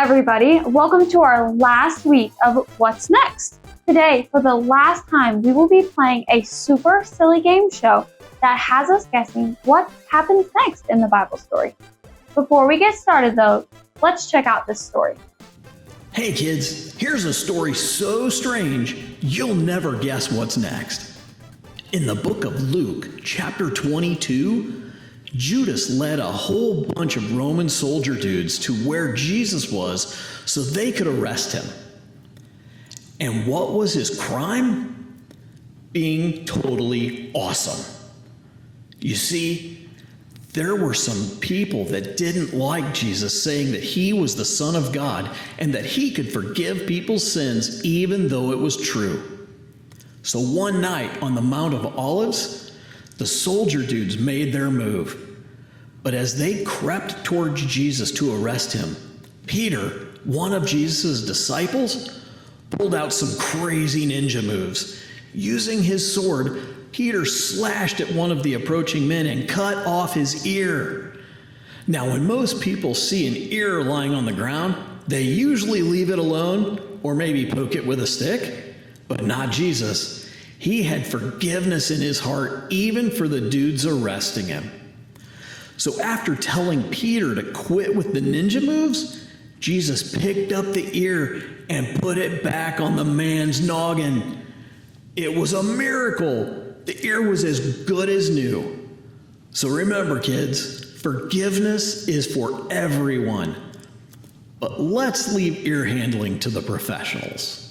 everybody. Welcome to our last week of What's Next. Today, for the last time, we will be playing a super silly game show that has us guessing what happens next in the Bible story. Before we get started, though, let's check out this story. Hey kids, here's a story so strange, you'll never guess what's next. In the book of Luke, chapter 22, Judas led a whole bunch of Roman soldier dudes to where Jesus was so they could arrest him. And what was his crime? Being totally awesome. You see, there were some people that didn't like Jesus, saying that he was the Son of God and that he could forgive people's sins even though it was true. So one night on the Mount of Olives, the soldier dudes made their move. But as they crept towards Jesus to arrest him, Peter, one of Jesus' disciples, pulled out some crazy ninja moves. Using his sword, Peter slashed at one of the approaching men and cut off his ear. Now, when most people see an ear lying on the ground, they usually leave it alone or maybe poke it with a stick. But not Jesus. He had forgiveness in his heart, even for the dudes arresting him. So after telling Peter to quit with the ninja moves, Jesus picked up the ear and put it back on the man's noggin. It was a miracle. The ear was as good as new. So remember, kids, forgiveness is for everyone. But let's leave ear handling to the professionals.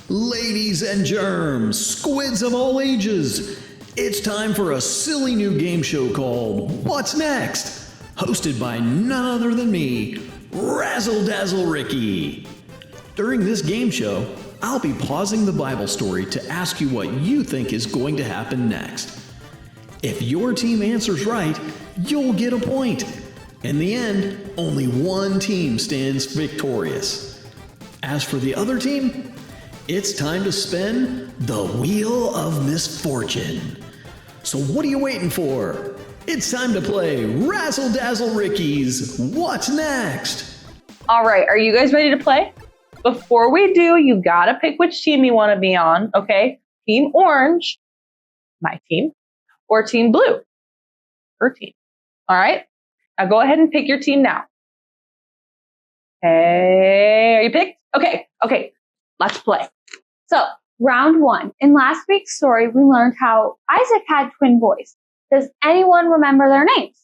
Ladies and germs, squids of all ages, it's time for a silly new game show called What's Next? Hosted by none other than me, Razzle Dazzle Ricky. During this game show, I'll be pausing the Bible story to ask you what you think is going to happen next. If your team answers right, you'll get a point. In the end, only one team stands victorious. As for the other team, it's time to spin the Wheel of Misfortune. So what are you waiting for? It's time to play Razzle Dazzle Ricky's What's Next? All right, are you guys ready to play? Before we do, you gotta pick which team you want to be on, okay? Team Orange, my team, or Team Blue, her team. All right, now go ahead and pick your team now. Hey, are you picked? Okay, let's play. So, round one. In last week's story, we learned how Isaac had twin boys. Does anyone remember their names?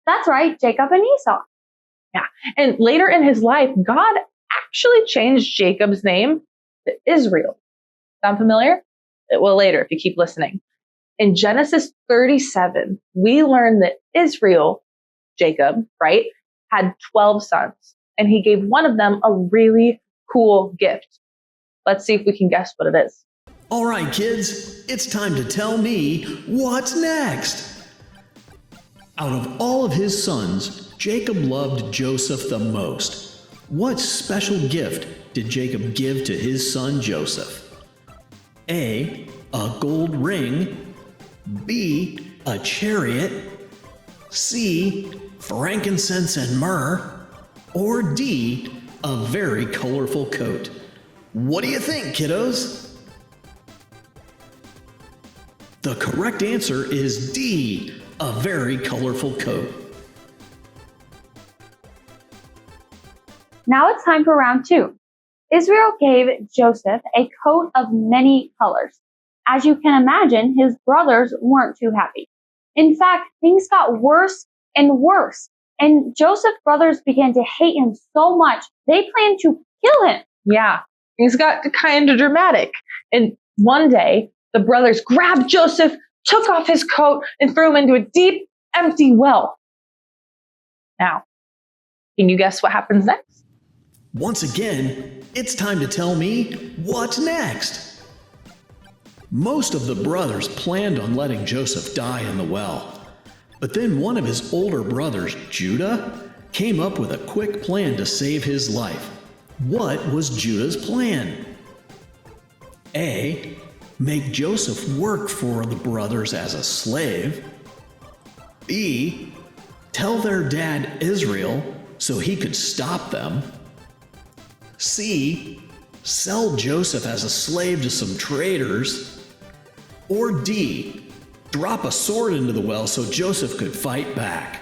That's right, Jacob and Esau. Yeah, and later in his life, God actually changed Jacob's name to Israel. Sound familiar? Well, later, if you keep listening. In Genesis 37, we learn that Israel, Jacob, right, had 12 sons, and he gave one of them a really cool gift. Let's see if we can guess what it is. All right, kids, it's time to tell me what's next. Out of all of his sons, Jacob loved Joseph the most. What special gift did Jacob give to his son Joseph? A gold ring. B, a chariot. C, frankincense and myrrh. Or D, a very colorful coat. What do you think, kiddos? The correct answer is D, a very colorful coat. Now it's time for round two. Israel gave Joseph a coat of many colors. As you can imagine, his brothers weren't too happy. In fact, things got worse and worse, and Joseph's brothers began to hate him so much, they planned to kill him. Yeah, things got kind of dramatic. And one day, the brothers grabbed Joseph, took off his coat, and threw him into a deep, empty well. Now, can you guess what happens next? Once again, it's time to tell me what's next. Most of the brothers planned on letting Joseph die in the well. But then one of his older brothers, Judah, came up with a quick plan to save his life. What was Judah's plan? A, make Joseph work for the brothers as a slave. B, tell their dad Israel so he could stop them. C. Sell Joseph as a slave to some traders. Or D. Drop a sword into the well so Joseph could fight back.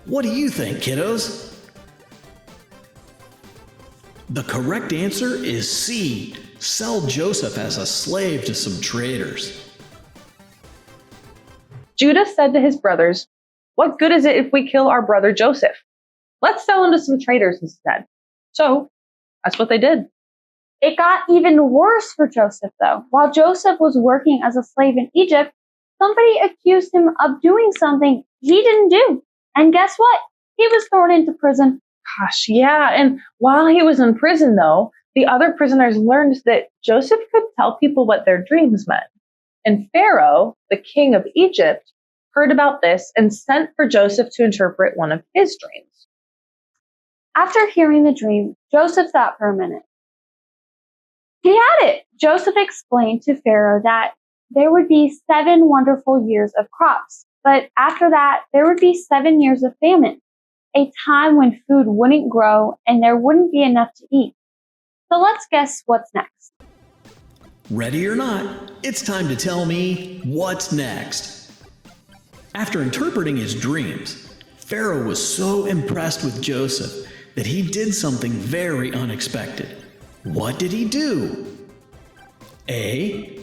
What do you think, kiddos? The correct answer is C. Sell Joseph as a slave to some traders. Judah said to his brothers, "What good is it if we kill our brother Joseph? Let's sell him to some traders instead." So that's what they did. It got even worse for Joseph, though. While Joseph was working as a slave in Egypt, somebody accused him of doing something he didn't do. And guess what? He was thrown into prison. Gosh, yeah. And while he was in prison, though, the other prisoners learned that Joseph could tell people what their dreams meant. And Pharaoh, the king of Egypt, heard about this and sent for Joseph to interpret one of his dreams. After hearing the dream, Joseph thought for a minute. He had it. Joseph explained to Pharaoh that there would be 7 wonderful years of crops, but after that, there would be 7 years of famine, a time when food wouldn't grow and there wouldn't be enough to eat. So let's guess what's next. Ready or not, it's time to tell me what's next. After interpreting his dreams, Pharaoh was so impressed with Joseph that he did something very unexpected. What did he do? A.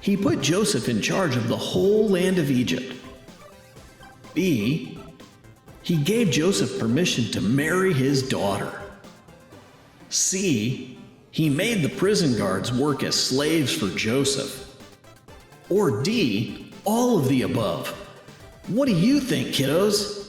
He put Joseph in charge of the whole land of Egypt. B. He gave Joseph permission to marry his daughter. C. He made the prison guards work as slaves for Joseph. Or D. All of the above. What do you think, kiddos?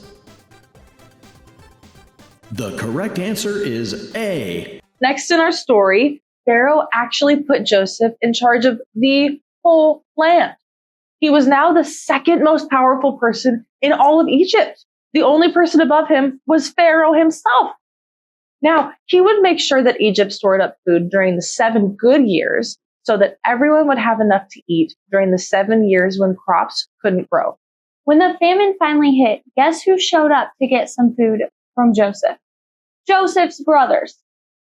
The correct answer is A. Next in our story, Pharaoh actually put Joseph in charge of the whole land. He was now the second most powerful person in all of Egypt. The only person above him was Pharaoh himself. Now, he would make sure that Egypt stored up food during the 7 good years so that everyone would have enough to eat during the 7 years when crops couldn't grow. When the famine finally hit, guess who showed up to get some food from Joseph? Joseph's brothers.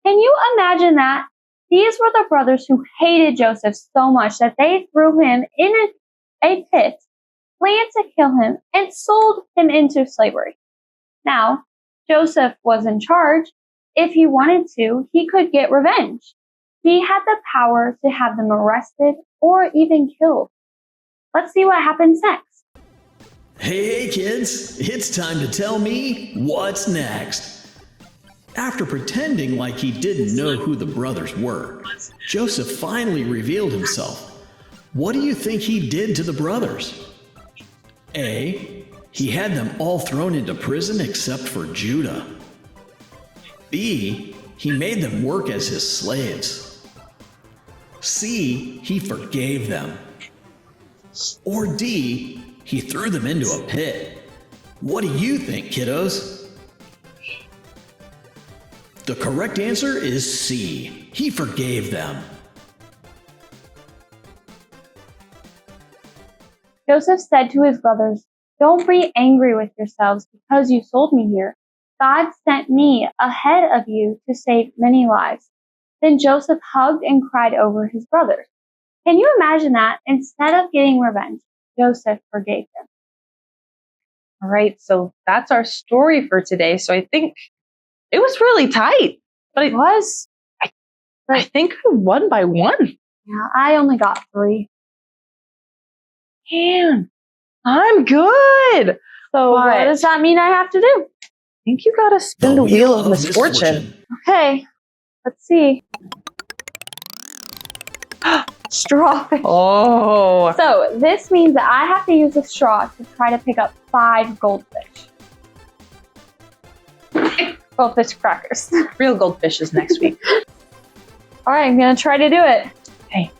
Can you imagine that? These were the brothers who hated Joseph so much that they threw him in a pit, planned to kill him, and sold him into slavery. Now, Joseph was in charge. If he wanted to, he could get revenge. He had the power to have them arrested or even killed. Let's see what happens next. Hey kids, it's time to tell me what's next. After pretending like he didn't know who the brothers were, Joseph finally revealed himself. What do you think he did to the brothers? A. He had them all thrown into prison except for Judah. B. He made them work as his slaves. C. He forgave them. Or D. He threw them into a pit. What do you think, kiddos? The correct answer is C. He forgave them. Joseph said to his brothers, "Don't be angry with yourselves because you sold me here. God sent me ahead of you to save many lives." Then Joseph hugged and cried over his brothers. Can you imagine that? Instead of getting revenge, Joseph forgave them. All right, so that's our story for today. So I think it was really tight, but It was. I think I won by 1. Yeah, I only got 3. Man, I'm good. So But- what does that mean I have to do? I think you gotta spin the wheel of misfortune. Okay, let's see. Straw. Oh, So this means that I have to use a straw to try to pick up 5 goldfish. Goldfish crackers. real goldfish is next week. All right, I'm gonna try to do it. Okay.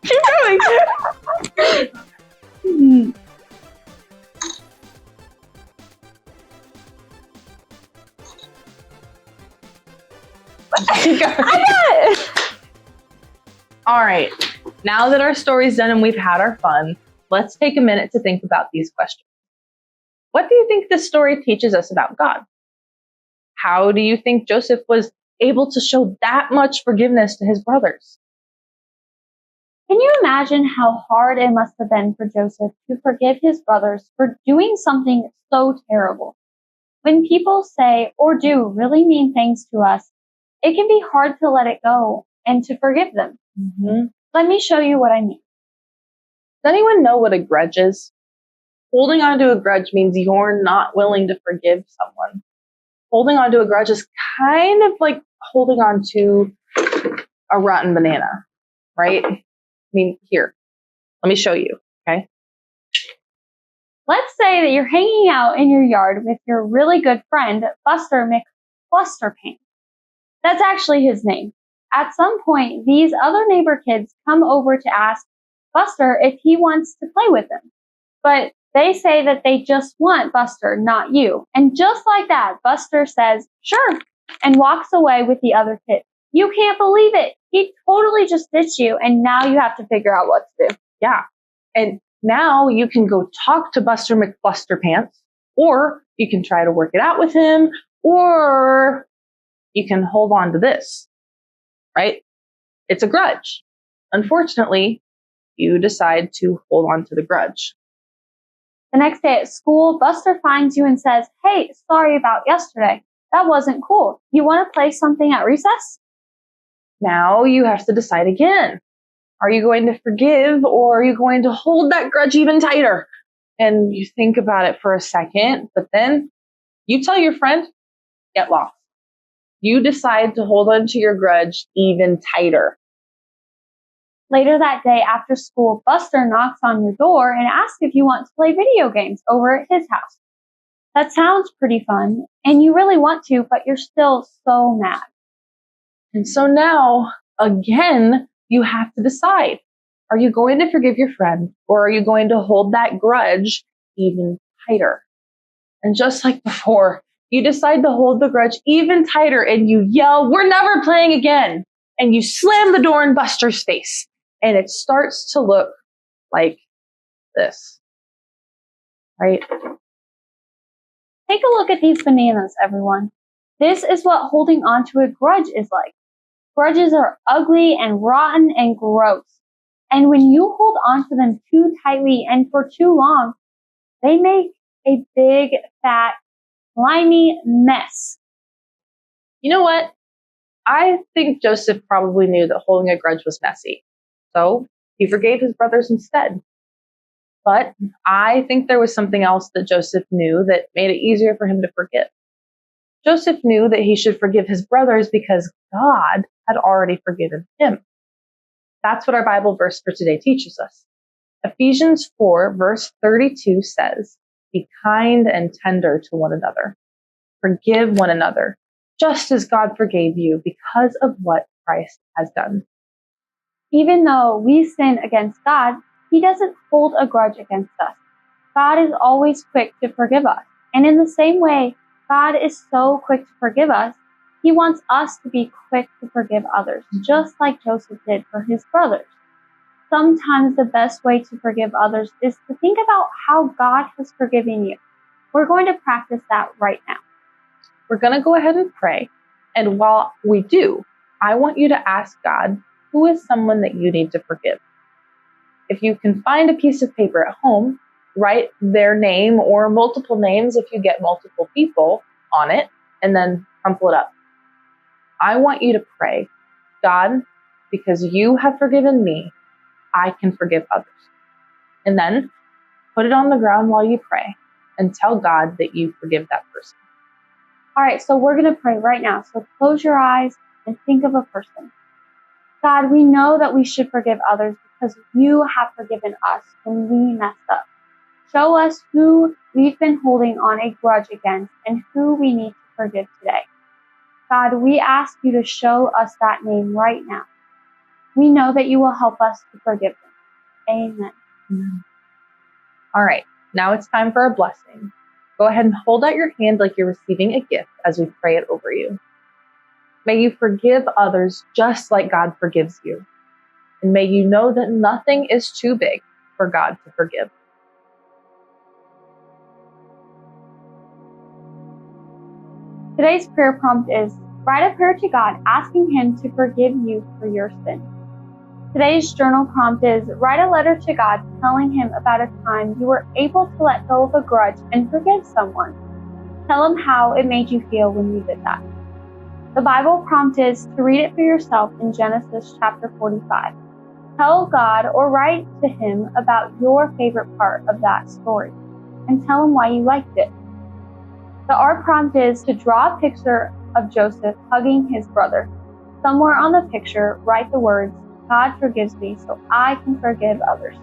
Keep going. Keep going. I got it. All right, now that our story's done and we've had our fun, let's take a minute to think about these questions. What do you think this story teaches us about God? How do you think Joseph was able to show that much forgiveness to his brothers? Can you imagine how hard it must have been for Joseph to forgive his brothers for doing something so terrible? When people say or do really mean things to us, it can be hard to let it go and to forgive them. Let me show you what I mean. Does anyone know what a grudge is? Holding on to a grudge means you're not willing to forgive someone. Holding on to a grudge is kind of like holding on to a rotten banana, right? I mean, here, let me show you, okay? Let's say that you're hanging out in your yard with your really good friend, Buster McFlusterpants. That's actually his name. At some point, these other neighbor kids come over to ask Buster if he wants to play with them. But they say that they just want Buster, not you. And just like that, Buster says, sure, and walks away with the other kids. You can't believe it. He totally just ditched you, and now you have to figure out what to do. Yeah. And now you can go talk to Buster McFlusterpants, or you can try to work it out with him, or you can hold on to this, right? It's a grudge. Unfortunately, you decide to hold on to the grudge. The next day at school, Buster finds you and says, hey, sorry about yesterday. That wasn't cool. You want to play something at recess? Now you have to decide again. Are you going to forgive, or are you going to hold that grudge even tighter? And you think about it for a second, but then you tell your friend, get lost. You decide to hold on to your grudge even tighter. Later that day after school, Buster knocks on your door and asks if you want to play video games over at his house. That sounds pretty fun, and you really want to, but you're still so mad. And so now, again, you have to decide. Are you going to forgive your friend, or are you going to hold that grudge even tighter? And just like before, you decide to hold the grudge even tighter and you yell, we're never playing again. And you slam the door in Buster's face. And it starts to look like this, right? Take a look at these bananas, everyone. This is what holding on to a grudge is like. Grudges are ugly and rotten and gross. And when you hold on to them too tightly and for too long, they make a big, fat, slimy mess. You know what? I think Joseph probably knew that holding a grudge was messy. So he forgave his brothers instead. But I think there was something else that Joseph knew that made it easier for him to forgive. Joseph knew that he should forgive his brothers because God had already forgiven him. That's what our Bible verse for today teaches us. Ephesians 4, verse 32 says, be kind and tender to one another. Forgive one another, just as God forgave you because of what Christ has done. Even though we sin against God, He doesn't hold a grudge against us. God is always quick to forgive us. And in the same way, God is so quick to forgive us, He wants us to be quick to forgive others, just like Joseph did for his brothers. Sometimes the best way to forgive others is to think about how God has forgiven you. We're going to practice that right now. We're going to go ahead and pray. And while we do, I want you to ask God, who is someone that you need to forgive? If you can find a piece of paper at home, write their name or multiple names if you get multiple people on it, and then crumple it up. I want you to pray, God, because you have forgiven me, I can forgive others. And then put it on the ground while you pray and tell God that you forgive that person. All right, so we're going to pray right now. So close your eyes and think of a person. God, we know that we should forgive others because you have forgiven us when we messed up. Show us who we've been holding on a grudge against and who we need to forgive today. God, we ask you to show us that name right now. We know that you will help us to forgive them. Amen. All right, now it's time for a blessing. Go ahead and hold out your hand like you're receiving a gift as we pray it over you. May you forgive others just like God forgives you. and may you know that nothing is too big for God to forgive. Today's prayer prompt is, write a prayer to God asking Him to forgive you for your sin. Today's journal prompt is, write a letter to God telling Him about a time you were able to let go of a grudge and forgive someone. Tell Him how it made you feel when you did that. The Bible prompt is to read it for yourself in Genesis chapter 45. Tell God or write to Him about your favorite part of that story and tell Him why you liked it. The art prompt is to draw a picture of Joseph hugging his brother. Somewhere on the picture, write the words, God forgives me so I can forgive others.